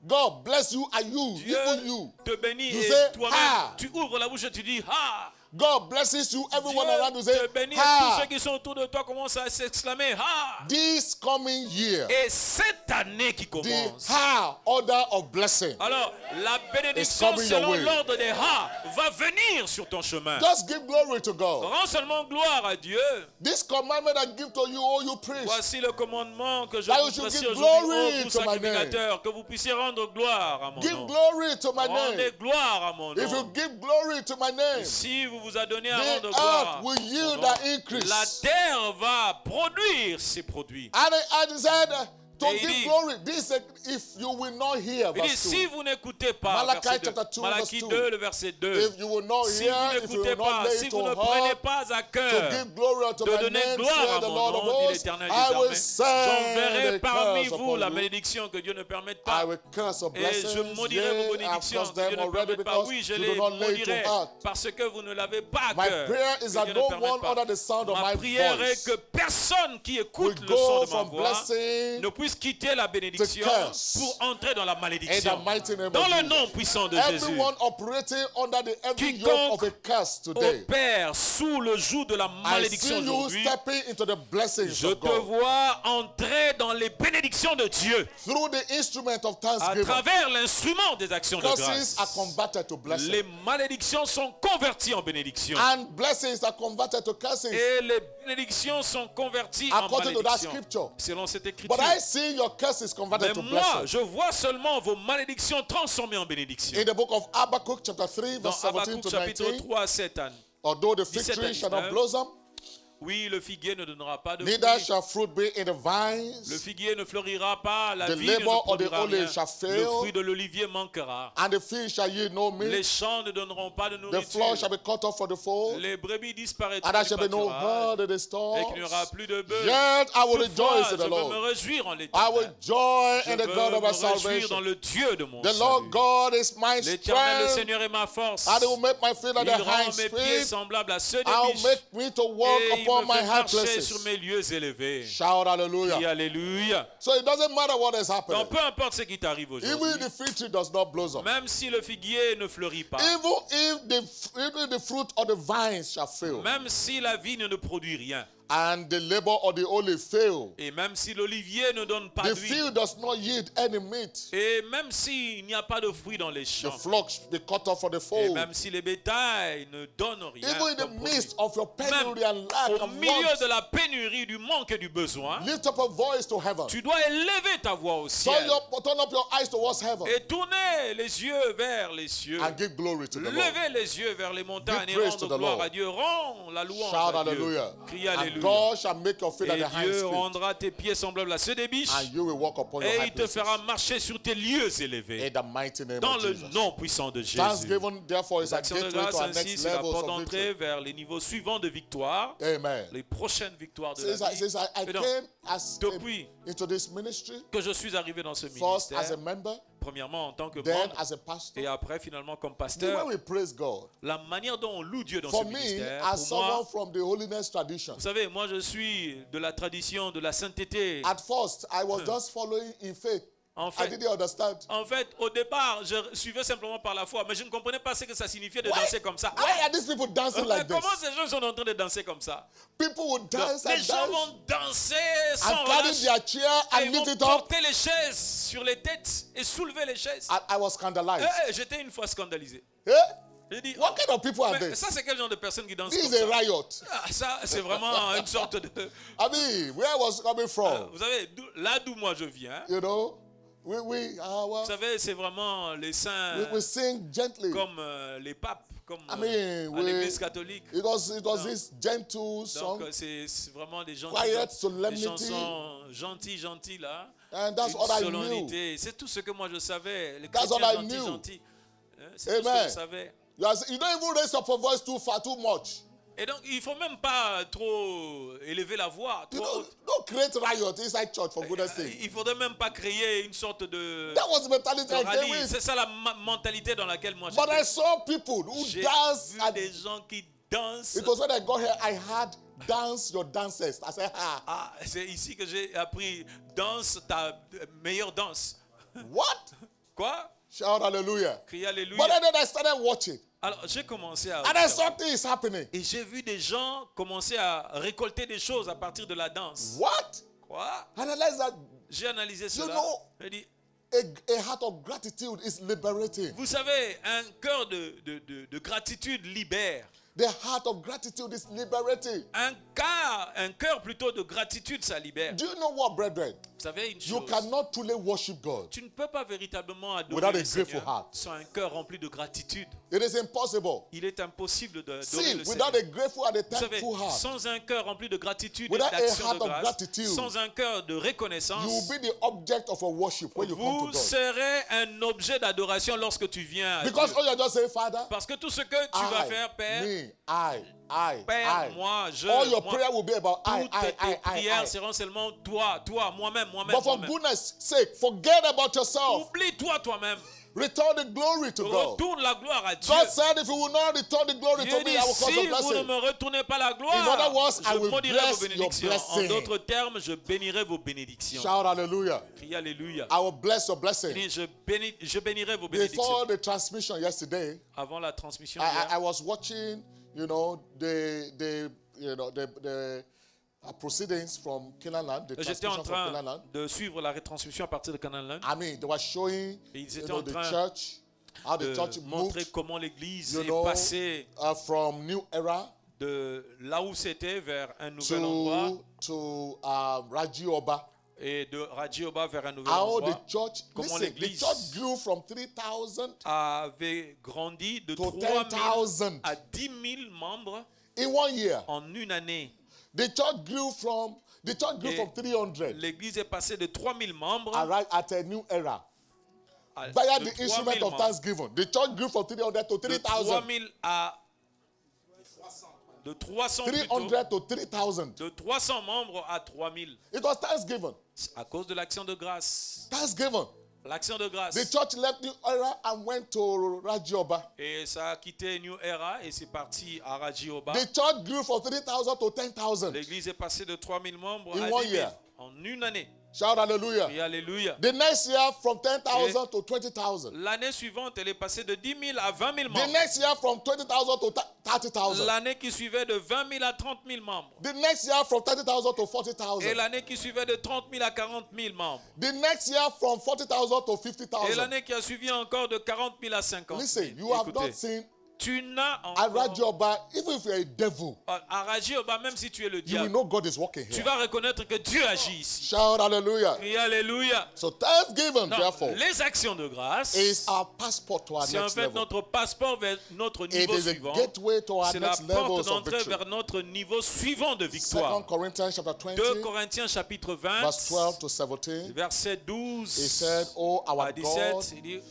God bless you and you, Dieu even you. te bénit You et say, toi-même, "Ah." tu ouvres la bouche et tu dis, ah. God blesses you, everyone around you Dieu say, te bénit et tous "Ah." ceux qui sont autour de toi commencent à s'exclamer, ah. This coming year, Et cette année qui the commence, order of blessing. alors la It's bénédiction coming your selon way. l'ordre des ha va venir sur ton chemin. Just give glory to God. Rends seulement gloire à Dieu. This commandment I give to you, all you priests, Voici le commandement que je That you vous should précise give aujourd'hui, glory ô vous to my name. sacrificateurs, que vous puissiez rendre gloire à mon give nom. glory to my Rendez name. gloire à mon If you nom. give glory to my name, Si vous vous adonnez à the rendre earth gloire, will yield au nom, an increase. la terre va produire ses produits. And I said, to Et il give dit- glory, this if you will not hear, Il dit, verse 2. si vous n'écoutez pas, Malachi verset 2, chapter 2, Malachie verse 2. 2, le verset 2, If you will not si hear, vous if you n'écoutez will not pas, lay si it vous to ne prenez heart, pas à to cœur give glory unto de my donner name, gloire say à the mon Lord of nom, dit hosts, l'Éternel I des will armées, send j'enverrai the parmi curse vous upon la you. malédiction que Dieu ne permette I pas. will curse your Et blessings, je maudirai vos yea, I've bénédictions cursed que Dieu them ne already permette pas. because Oui, je you les do not lay it maudirai to heart. parce que vous ne l'avez pas à My cœur. prayer is Que that Dieu ne no permette one pas. under the sound of Ma my prière est voice que personne qui will écoute le son go de ma from voix blessing ne puisse quitter la bénédiction curse. pour entrer dans la in the malédiction. mighty name Dans of le Jesus. nom puissant de Jésus. Everyone operating under the every yoke Quiconque of a curse today. opère sous le joug de la I malédiction see you aujourd'hui, stepping into the blessings je of te God vois entrer dans les bénédictions de Dieu through the instrument of à thanksgiving. travers l'instrument des actions de Curses grâce. are converted to blessings, Les malédictions sont converties en bénédictions. and blessings are converted to curses. Et les bénédictions sont converties en According to that malédictions. scripture. Selon cette écriture. But I see your curses converted Mais to moi, blessings. je vois seulement vos malédictions transformées en bénédictions. In the book of Habakkuk, chapter 3, Dans verse 17 Habakkuk to chapitre 19, 3 à 7 ans. although the fig 17 à tree shall not 19, blossom, Oui, le figuier ne donnera pas de neither fruits. shall fruit be in the Le vines, figuier ne fleurira pas, la The vigne ne labor of the produira olive rien. shall Le fail. fruit de l'olivier manquera. and the field shall yield no Les meat. champs ne donneront pas de The nourriture. flock shall be cut off for the fold, Les brebis disparaîtront and there du shall be no pâturage, herd in the et qu'il n'y aura stalls. plus de bœufs. Yet I will Toutefois, rejoice in je the veux me Lord. réjouir en I will l'Éternel. joy Je in the veux God of me my réjouir dans salvation. le Dieu de mon The Lord salut. God is my L'Éternel, le strength, Seigneur, est ma force. and He will make my feet like Il the rend hinds mes pieds feet. semblables à ceux des I'll biches. make me to walk Et il upon me my fait high marcher sur places. mes lieux élevés. Shout Et hallelujah. alléluia. So it doesn't matter what is happening. Donc peu importe ce qui t'arrive Even aujourd'hui, if the fig tree does not blossom, même si le figuier ne fleurit pas, even if the fruit of the vines shall fail, même si la vigne ne produit rien, and the labor of the olive fail, et même si l'olivier ne donne pas the d'huile, field does not yield any meat, et même s'il n'y a pas de fruits dans les the champs, flock be cut off for the et fold. même si les bétails ne donnent rien, Even in the comme produit, midst of your penury and lack au and milieu want, de la pénurie, du manque et du besoin, lift up a voice to heaven. tu dois élever ta voix au ciel Turn up your eyes towards heaven et tourner les yeux vers les cieux. and give glory to the Lord. Levez les yeux vers les montagnes Give et praise to rendre the gloire Lord. à Dieu. Rends la louange Shout à Dieu. hallelujah. Crie And alléluia. God shall make your feet Et like the hinds Dieu feet, rendra tes pieds semblables à ceux des biches. and you will walk upon your Et high il te places. fera marcher sur tes lieux élevés. In the mighty name Dans of le Jesus. nom puissant de Jésus. Thanksgiving, therefore, is a L'action de gateway grâce to our ainsi, next c'est la levels porte of d'entrée victory. vers les niveaux suivants de victoire. Amen. Les prochaines victoires de Since la I vie. Et donc, came depuis into this ministry, que je suis arrivé dans ce first as a ministère, member, premièrement en tant que then membre, as a pastor, et après finalement comme the way pasteur, we praise God. la manière dont on loue Dieu dans For ce me, ministère, as pour someone moi, from the holiness tradition, vous savez, moi je suis de la tradition de la sainteté. at first I was just following in faith. En I fait, didn't understand. au départ, je suivais simplement par la foi, mais je ne comprenais pas ce que ça signifiait de Why- danser comme ça. Why are these people dancing Mais like this? comment ces gens sont en train de danser comme ça? People would dance Les and gens dance vont danser sans and carry relâche. their chair Et and ils vont lift it up. porter les chaises sur les têtes et soulever les chaises. I was scandalized. J'étais une fois scandalisé. Eh? Je dis, What kind of people are mais they? ça c'est quel genre de personnes qui dansent This comme is ça? a riot. Ah, ça c'est vraiment une sorte de... I mean, where I was coming from, Vous savez, là d'où moi je viens, you know, we vous savez, c'est vraiment les saints we sing gently. comme les papes, comme I mean, à l'église catholique. it was this gentle song, Donc c'est vraiment des gens quiet des solemnity, chansons gentilles là. and that's Une all I knew. solennité. C'est tout ce que moi je savais. Les That's chrétiens all I knew. gentils. C'est tout ce que Amen. je savais. You don't even raise up your voice too much. Et donc il faut même pas trop élever la voix. You Trop don't create riot inside church, for goodness sake. Il faudrait même pas créer une sorte de That was the mentality I came rallye. with. C'est ça la mentalité dans laquelle moi But I j'étais. saw people who J'ai dance. vu And des gens qui dansent. it was when I got here, I had dance your dances. I said, Ah, c'est ici que j'ai appris danse ta meilleure danse. what? Quoi? Shout hallelujah. Crier alléluia. But then I started watching. Alors j'ai commencé à And I observer. saw things happening. Et j'ai vu des gens commencer à récolter des choses à partir de la danse. What? Quoi? And I realized that J'ai analysé cela. know- J'ai dit, a heart of gratitude is liberating. vous savez, un cœur de gratitude libère. The heart of gratitude is liberating. Un cœur plutôt de gratitude, ça libère. Do you know what, brethren? Vous savez une You chose. cannot truly worship God. Tu ne peux pas véritablement Without adorer a le grateful Seigneur heart. sans un cœur rempli de gratitude. It is impossible. Il est impossible d'adorer See, le without Seigneur. a grateful and a Vous savez, thankful heart, sans un cœur rempli de gratitude et Without a d'action heart de of grâce, gratitude, sans un cœur de you reconnaissance, will be the object of a worship when you come vous to God. serez un objet d'adoration lorsque tu viens à Because Dieu. all you're just saying, Father, Parce que tout ce que tu vas faire, Père, me, I, Père, moi, je, all your moi, prayer will be about toutes tes I. prières seront seulement toi, moi-même, But for moi-même. goodness sake, forget about yourself. Oublie-toi toi-même. Return the glory to God. Retourne la gloire à Dieu. God said, if you will not return the glory Dieu to me, dit, I will cause si a vous ne blessing. me retournez pas la gloire, In other words, I je will maudirai bless vos bénédictions. your En blessing. d'autres termes, je bénirai vos bénédictions. Shout hallelujah. Criez alléluia. I will bless your Il blessing. dit, je bénirai vos bénédictions. Before the transmission yesterday, Avant la transmission I d'hier, was watching, the proceedings from Canaan Land, the j'étais en transmission from Canaan train Land. de suivre la retransmission à partir de Canaan Land. I mean, they were showing, Et ils étaient en the train church, how the church de montrer moved, comment l'église you est know, passée from New Era de là où c'était vers un nouvel endroit to Raji Oba. et de Radioba vers un nouvel How endroit. the church, Comment listen, the l'église church grew from 3,000 avait grandi de to 3 000 10,000 à 10 000 membres in 1 year. en une année. The church grew from Et 300 l'église est passée de 3 000 membres at a New Era à via de the 3 instrument 000 of membres. thanksgiving. The church grew from 300 to De 3 3,000. 000 à de 300 plutôt, 300 to 3,000. de 300 membres à 3 000 It was Thanksgiving. à cause de l'action de grâce. Thanksgiving. L'action de grâce. The church left New Era and went to Raji Oba. Et ça a quitté New Era et c'est parti à Radioba. The church grew from 3,000 to 10,000 L'église est passée de 3 000 membres in à 1 10 000 year. en une année. Shout hallelujah. Et alléluia. The next year from 10,000 to 20,000. L'année suivante, elle est passée de 10 000 à 20 000 The membres. next year from 20,000 to 30,000. L'année qui suivait de 20 000 à 30 000 membres. The next year from 30,000 to Et 40,000. l'année qui suivait de 30 000 à 40 000 membres. The next year from 40,000 to Et 50,000. l'année qui a suivi encore de 40 000 à 50 000. Listen, you have Écoutez, not seen tu n'as at encore... Raji Oba, even if you're a devil, À Radioba, même si tu es le you will diable, know God is working tu here. vas reconnaître que Dieu agit ici. Shout hallelujah. Et alléluia. So Thanksgiving, Donc, therefore, les actions de grâce, is our passport to our c'est en next fait level. notre passeport vers notre It niveau is a suivant. gateway to our C'est la next porte levels of d'entrée victory. vers notre niveau suivant de 2 victoire. Corinthians chapter 20, 2 Corinthiens chapitre 20, verse 12 to 17. verset He 12 said, Oh, our à God, 17, il dit,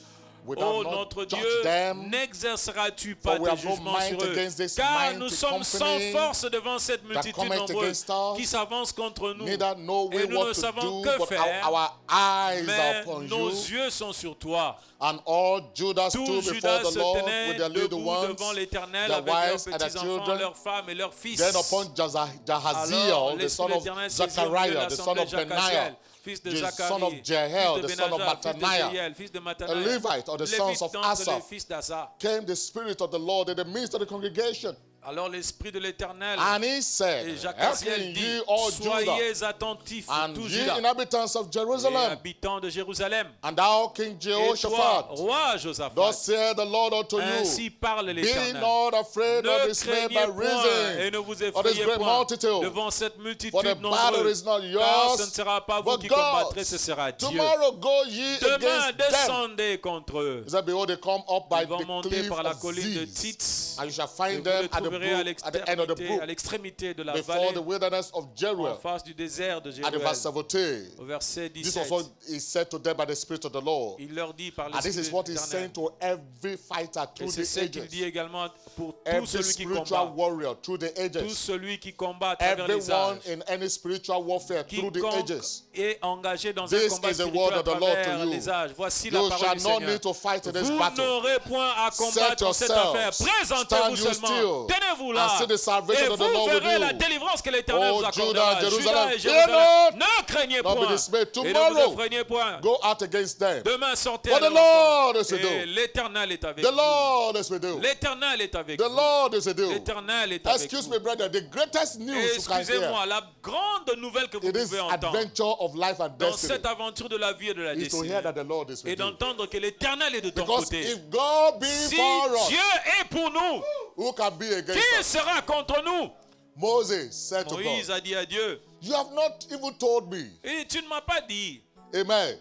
without oh not notre judge Dieu, them, n'exerceras-tu pas for we tes have no jugements might sur eux? against this Car mighty nous sommes sans company force devant cette that multitude cometh nombreuse against us, qui s'avance contre nous. neither know we Et nous what ne to savons do, que but faire, our eyes are Mais upon nos you. yeux sont sur toi. And all Judah Tout stood Judas before the se Lord tenait with their little debout ones, devant l'Éternel their avec leurs wives and their petits-enfants, children. leurs femmes et leurs fils. Then upon Alors, Jahaziel, the l'Esprit son de of l'Éternel saisit Zachariah, de the son l'assemblée of Benaiah, Jacaziel, fils de the Zacharie, son of Jehiel, the fils de son of Benajah, fils de Mattaniah, Jehiel, fils de a Mattaniah, Levite, or the Lévite sons of d'entre les Asaph, fils d'Asa. came the Spirit of the Lord in the midst of the congregation. Alors l'Esprit de l'Éternel And he said, et Jacques hearken Asiel dit, ye all Judah, soyez attentifs, and tout ye Juda, inhabitants of et Jerusalem, habitants de Jérusalem, and thou King et toi, Jehoshaphat, roi thus Josaphat, saith the Lord unto you, ainsi parle be l'Éternel. not afraid of Ne this man craignez by point et reason ne vous of this effrayez great point multitude, devant cette for the multitude battle nombreuse, is not car ce ne yours, sera pas vous but qui God. combattrez, ce sera Dieu. Tomorrow go ye Demain, against them. descendez contre eux. He said, behold, they come up by Ils vont the monter cliff par la of colline de Ziz, Tits, and you shall et find vous them les at the trouverez à brook, at the end of the brook, l'extrémité de la before vallée, the wilderness of en Jeruel. face du désert de At the verse Jéruel. 17, Au verset this 17, was what he said to them by the Spirit of the Lord. il leur dit par And this l'Esprit is what de he's l'Éternel. saying to every fighter Et through c'est the ce qu'il dit ages. également pour tout Every celui qui spiritual combat. warrior through the Tout ages. celui qui combat à travers les Everyone âges. in any spiritual warfare through the Quiconque ages. est engagé dans This un combat is the word spirituel à of the Lord to travers you. les âges. Voici la You parole shall du not Seigneur. need to fight in this Vous battle. n'aurez point à combattre dans cette affaire. Stand Présentez-vous you seulement. still Tenez-vous and là. see the salvation Et of the vous Lord with verrez you. la délivrance que l'Éternel Oh, vous accordera. Judah, Jerusalem, Juda et fear Jérusalem. not. Ne craignez Don't be point. dismayed. Et ne vous Tomorrow, effrayez point. go out against them. Demain, sortez For the à Lord is with Et you. l'Éternel est avec The vous. Lord is with you. L'Éternel est avec The vous. Lord is with you. L'Éternel est avec Excuse vous. me, brother. The greatest news you can hear Excusez-moi, la grande nouvelle que vous in this pouvez entendre adventure of life and dans destiny cette aventure de la vie et de la is to destinée hear that the Lord is et with you. d'entendre que l'Éternel est de ton Because côté. if God be Si for us, Dieu est pour nous, who can be against qui us? sera contre nous? Moses said to Moïse God, a dit à Dieu, you have not even told me. et tu ne m'as pas dit, Amen.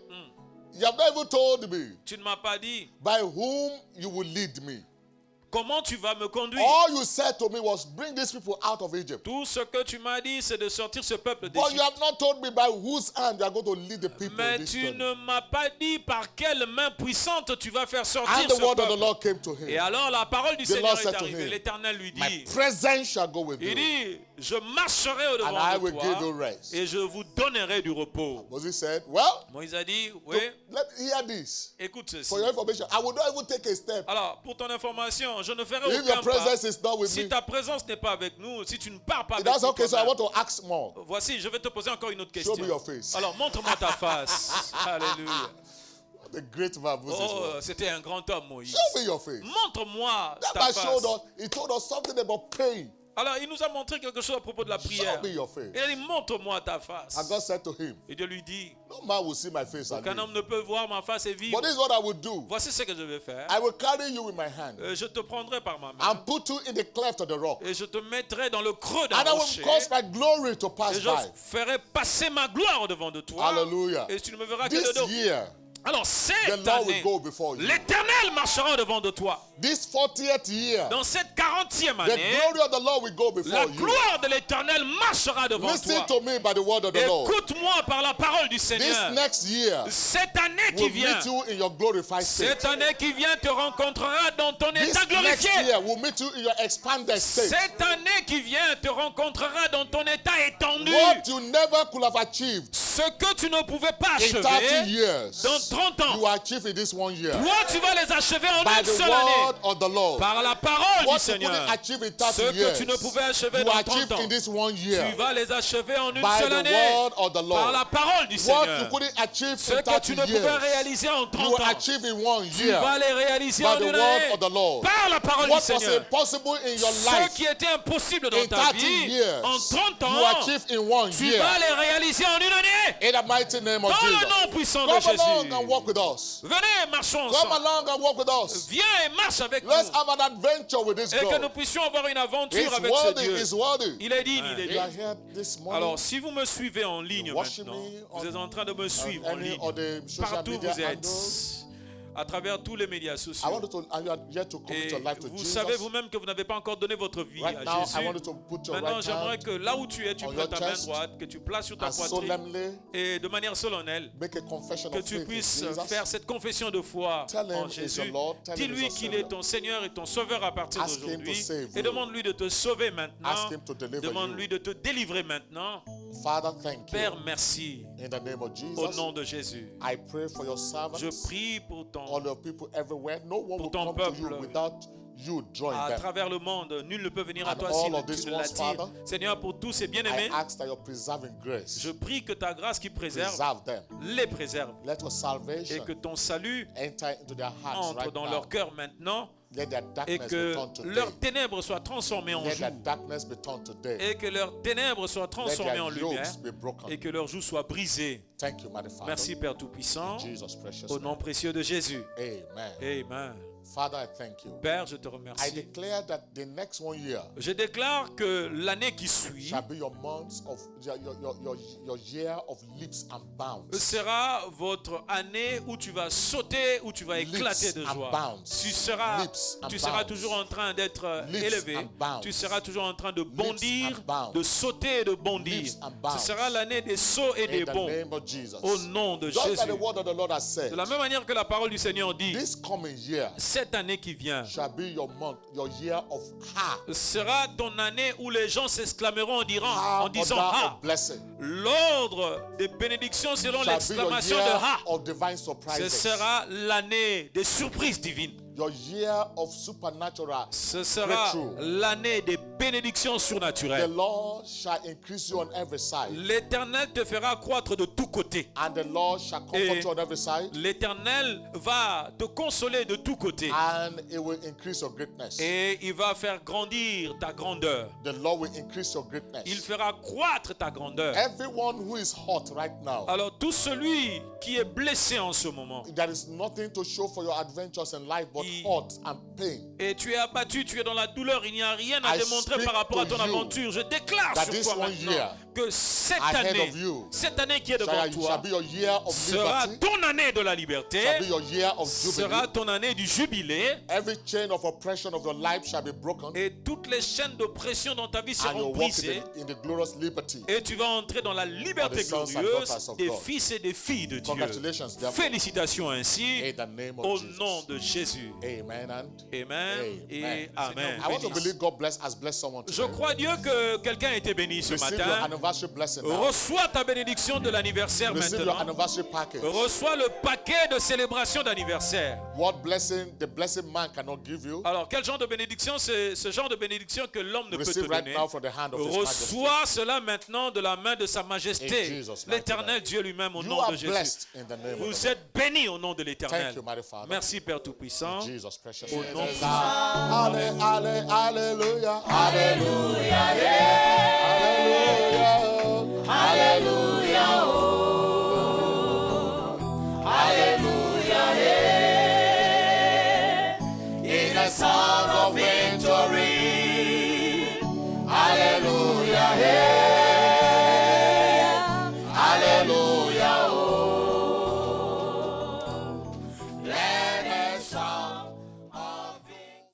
You have not even told me tu ne m'as pas dit by whom you will lead me. comment tu vas me conduire. All you said to me was bring these people out of Egypt. Tout ce que tu m'as dit, c'est de sortir ce peuple But you d'Égypte. have not told me by whose hand you are going to lead the people in Mais this tu journey. ne m'as pas dit par quelle main puissante tu vas faire sortir And the ce word of the peuple. Lord came to Et him. alors la parole du The Seigneur Lord said est to arrivée. him, L'Éternel lui My dit, presence shall go with il you, dit, je marcherai and au-devant I de will give you toi rest. et je vous donnerai du repos. Moses said, well, Moïse a dit, oui, let hear this. écoute ceci. For your information, I will not even take a step. Alors, pour ton information, je ne ferai If your aucun pas. presence is not with Si me, ta présence n'est pas avec nous, si tu ne pars pas avec that's nous, okay. So quand I même. want to ask more. Voici, je vais te poser encore une autre Show question. me your face. Alors, montre-moi ta face. Alléluia. The great man Moses Oh, was. c'était un grand homme, Moïse. Show me your face. Montre-moi That ta man face. showed us. He told us something about pain. Alors, il nous a montré quelque chose à propos de la prière. Show me your face. Il a dit, montre-moi ta face. And God said to him, Et Dieu lui dit, no man will see my face and aucun live. homme ne peut voir ma face et vivre. But this is what I will do. Voici ce que je vais faire. I will carry you in my hand Je te prendrai par ma main and put you in the cleft of the rock. et je te mettrai dans le creux d'un And I rocher. will cause my glory to pass Et je by. ferai passer ma gloire au devant de toi. Hallelujah. Et tu ne me verras que de This dos. year, Alors the cette Lord will année, go before you. l'Éternel marchera devant de toi. This 40th year, Dans cette 40e the année, glory of the Lord will go before la you. gloire de l'Éternel marchera devant Listen toi. to me by the word of the Lord. Écoute-moi par la parole du This Seigneur. next year Cette année qui will vient, meet you in your glorified state. cette année qui vient te rencontrera dans ton This état next glorifié. year will meet you in your expanded state. Cette année qui vient te rencontrera dans ton état étendu. What you never could have achieved Ce que tu ne pouvais pas in 30 achever years, dans 30 ans, you achieve in this one year. toi tu vas les achever en By une the seule année. word of the Lord. Par la parole du What you Seigneur. couldn't achieve in Ce 30 que years, tu ne pouvais achever you dans achieve 30 ans, in this one tu year. vas les achever en une By seule the année. word of the Par Lord. la parole du What Seigneur. you couldn't achieve Ce in que 30 tu ne pouvais years, réaliser en you 30 will ans, achieve in one tu year. vas les réaliser By en the une word année. of the Lord. Par la parole du What was Seigneur. impossible in your Ce life qui était impossible dans in ta 30 vie, years, en 30 you ans, achieve in one tu year. vas les réaliser en une année. In the mighty name of Dans le Jesus. nom puissant de Come along Jésus. and walk with us. Venez, marchons Come ensemble. along and walk with us. Viens et marche avec nous. Let's have an adventure with this Et que nous God. puissions avoir une aventure It's avec ce worthy, Dieu. it's worthy. Il est digne, il est You are digne. here this morning. Alors, si vous me suivez en ligne watch maintenant, me vous êtes en train de me on suivre en any ligne, of the social partout où media vous êtes, handles. à travers tous les médias I sociaux. want you to, and you are yet to commit Et your life to vous Jesus. savez vous-même que vous n'avez pas encore donné votre vie Right à now, I Jésus. want you to put your Maintenant, right j'aimerais hand que là où tu es, tu on prends your ta main chest droite, que tu places sur ta and poitrine solemnly et de manière solennelle, make a confession que of tu faith in puisses Jesus. faire cette confession de foi Tell him en he's Jésus. your Lord. Tell him Dis-lui he's your qu'il Savior. est ton Seigneur et ton Sauveur à partir Ask him to d'aujourd'hui. save Et you. demande-lui de te sauver maintenant. Ask him to deliver Demande-lui you. de te délivrer maintenant. Father, thank Père, you. merci. In the name of Au Jesus, nom de Jésus. I pray for your servants, Je prie pour all ton, the people everywhere. No one will ton come to you peuple. without you drawing à them. travers le monde. Nul ne peut venir à And toi all si of these tu ne ones, l'attires. Father, Seigneur, pour tous ces I bien-aimés, ask that your preserving grace je prie que ta grâce qui préserve, preserve them. les préserve. Let your Et salvation que ton salut enter into their hearts entre right dans now. leur cœur maintenant. Let their et darkness be que turned to day. leurs ténèbres soient transformées en Let jour their darkness be turned to day. et que leurs ténèbres soient Let transformées en their lumière yokes be broken. et que leurs joues soient brisées. Thank you, mighty Father. Merci Père Tout-Puissant, Jesus, precious au nom name. précieux de Jésus. Amen. Amen. Father, I thank you. Père, je te I remercie. declare that the next 1 year Je déclare que l'année qui suit shall be your months of your year of leaps and bounds. sera votre année où tu vas sauter, où tu vas éclater de Leaps and joie. bounds. Tu seras, Leaps and tu seras bounds. toujours en train d'être Leaps élevé. and bounds. Tu seras toujours en train de Leaps bondir, and bounds. de sauter et de bondir. Leaps and bounds. Ce sera l'année des sauts et des In the bonds. name of Jesus. Au nom de Just like Jésus. the word of the Lord has said, De la même manière que la parole du Seigneur dit, this coming year cette année qui vient shall be your month, your year of ha. sera ton année où les gens s'exclameront Ha, en disant order Ha. of blessing. L'ordre des bénédictions selon Shall be your l'exclamation de year Ha. of divine Ce surprises. sera l'année des surprises divines. Your year of supernatural Ce sera breakthrough. l'année des bénédictions The surnaturelles. Lord shall increase you on every side, L'Éternel te fera croître de tous côtés. and the Lord shall comfort Et you on every side, l'Éternel va te consoler de tous côtés. and it will increase your greatness. Et il va faire grandir ta grandeur. The Lord will increase your greatness. Il fera croître ta grandeur. Everyone who is hot right now, Alors tout celui qui est blessé en ce moment, there is nothing to show for your adventures in life but Il- hurt and pain. et tu es abattu, tu es dans la douleur, il n'y a rien à I démontrer speak par rapport à to ton you aventure. Je déclare that sur this toi one maintenant year que cette ahead année, of you cette année qui est devant shall toi, be your year of sera liberty, ton année de la liberté, shall be your year of sera jubilee. ton année du jubilé, Every chain of oppression of your life shall be broken, et toutes les chaînes d'oppression dans ta vie and seront you'll walk brisées, in the glorious liberty. et tu vas entrer dans la liberté sons and glorieuse daughters of des God. fils et des filles de Dieu. Congratulations, therefore, Félicitations ainsi, in the name of au Jesus. nom de Jésus. Amen and Amen et Amen. I want to believe God has blessed someone Je today. crois Dieu que quelqu'un a été béni ce Receive your matin. anniversary blessing now. Reçois ta bénédiction de l'anniversaire Receive your maintenant. anniversary package. Reçois le paquet de célébration d'anniversaire. What blessing the blessed man cannot give you, Alors, quel genre de bénédiction? C'est ce genre de bénédiction que l'homme ne peut te receive right donner. now from the hand of His Majesty. Reçois cela maintenant de la main de sa In majesté, Jesus' mighty l'Éternel name. Dieu lui-même, au You nom are de Jésus. blessed in the name of the Vous Lord. êtes bénis au nom de l'Éternel. Thank you, mighty Father. Merci Père Tout-Puissant. Jesus, precious Au name. nom de Hallelujah. Hallelujah. Yeah. Hallelujah. Hallelujah, oh.